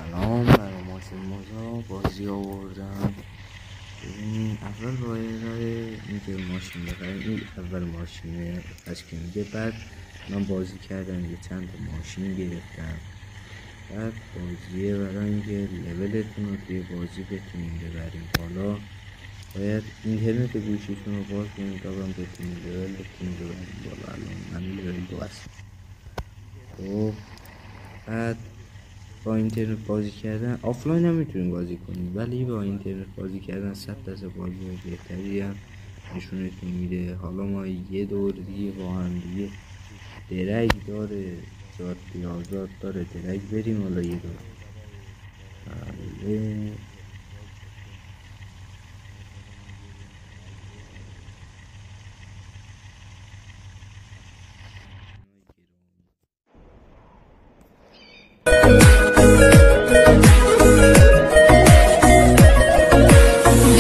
سلام، برای ماشین بازی آوردم. ببینیم اول باید اینکه ماشین بخریم. این اول ماشینه پس که میگه. بعد من بازی کردم، یه چند تا ماشین گرفتم. بعد بازیه برای اینکه لولتون رو توی بازی بتونیم ببریم بالا، باید اینترنت گوشیتون رو باز کنید تا هم بتونید لولتون رو ببریم بالا. الان من لول 2 هستم. خب بعد با اینترنت بازی کردن آفلاین هم میتونیم بازی کنیم، ولی با اینترنت بازی کردن 100% بازی بهتری هم نشونتون میده. حالا ما یه دور دیگه با هم دیگه درگ داره، جاده آزاد داره، درگ بریم. حالا یه دور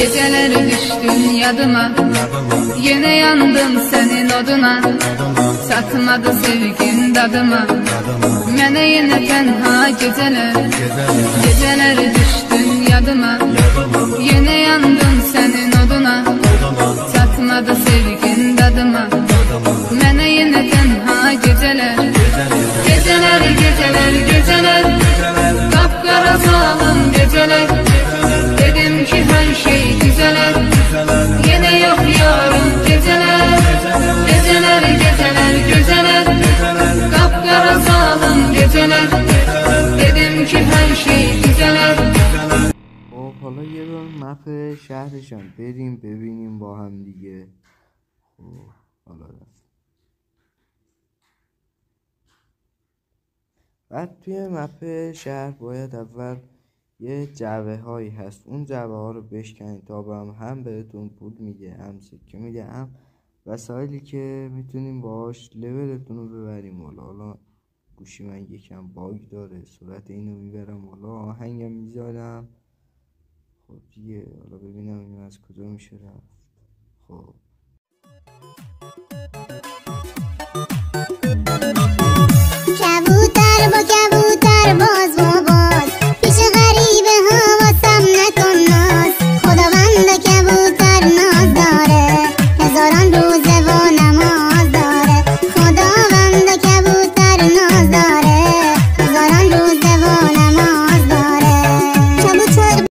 Geceler düştün yadıma, yine yandım senin oduna. Satmadı sevgin dadıma, mene yine tenha geceler. Geceler düştün yadıma, yine yandım senin oduna. Satmadı sevgin dadıma, mene yine tenha geceler. Geceler geceler geceler, kapkara zalim geceler. Dedim ki her şey güzeler, yine yok yarın geceler. Geceler geceler geceler, kapkara zalim geceler. Dedim ki her şey güzeler. خب حالا یه بار مپ شهرشم بریم ببینیم با هم دیگه. خب حالا بعد توی مپ شهر باید اول یه جعبه هایی هست، اون جعبه ها رو بشکنید تا هم بهتون پول میده، هم سکه میده، هم وسایلی که میتونیم باهاش لولتون رو ببریم. حالا گوشی من یکم باگ داره، صورت اینو میبرم حالا آهنگم میذارم. خب دیگه حالا ببینم اینو از کجا میشه رفت. خب کبوتر با کبوتر باز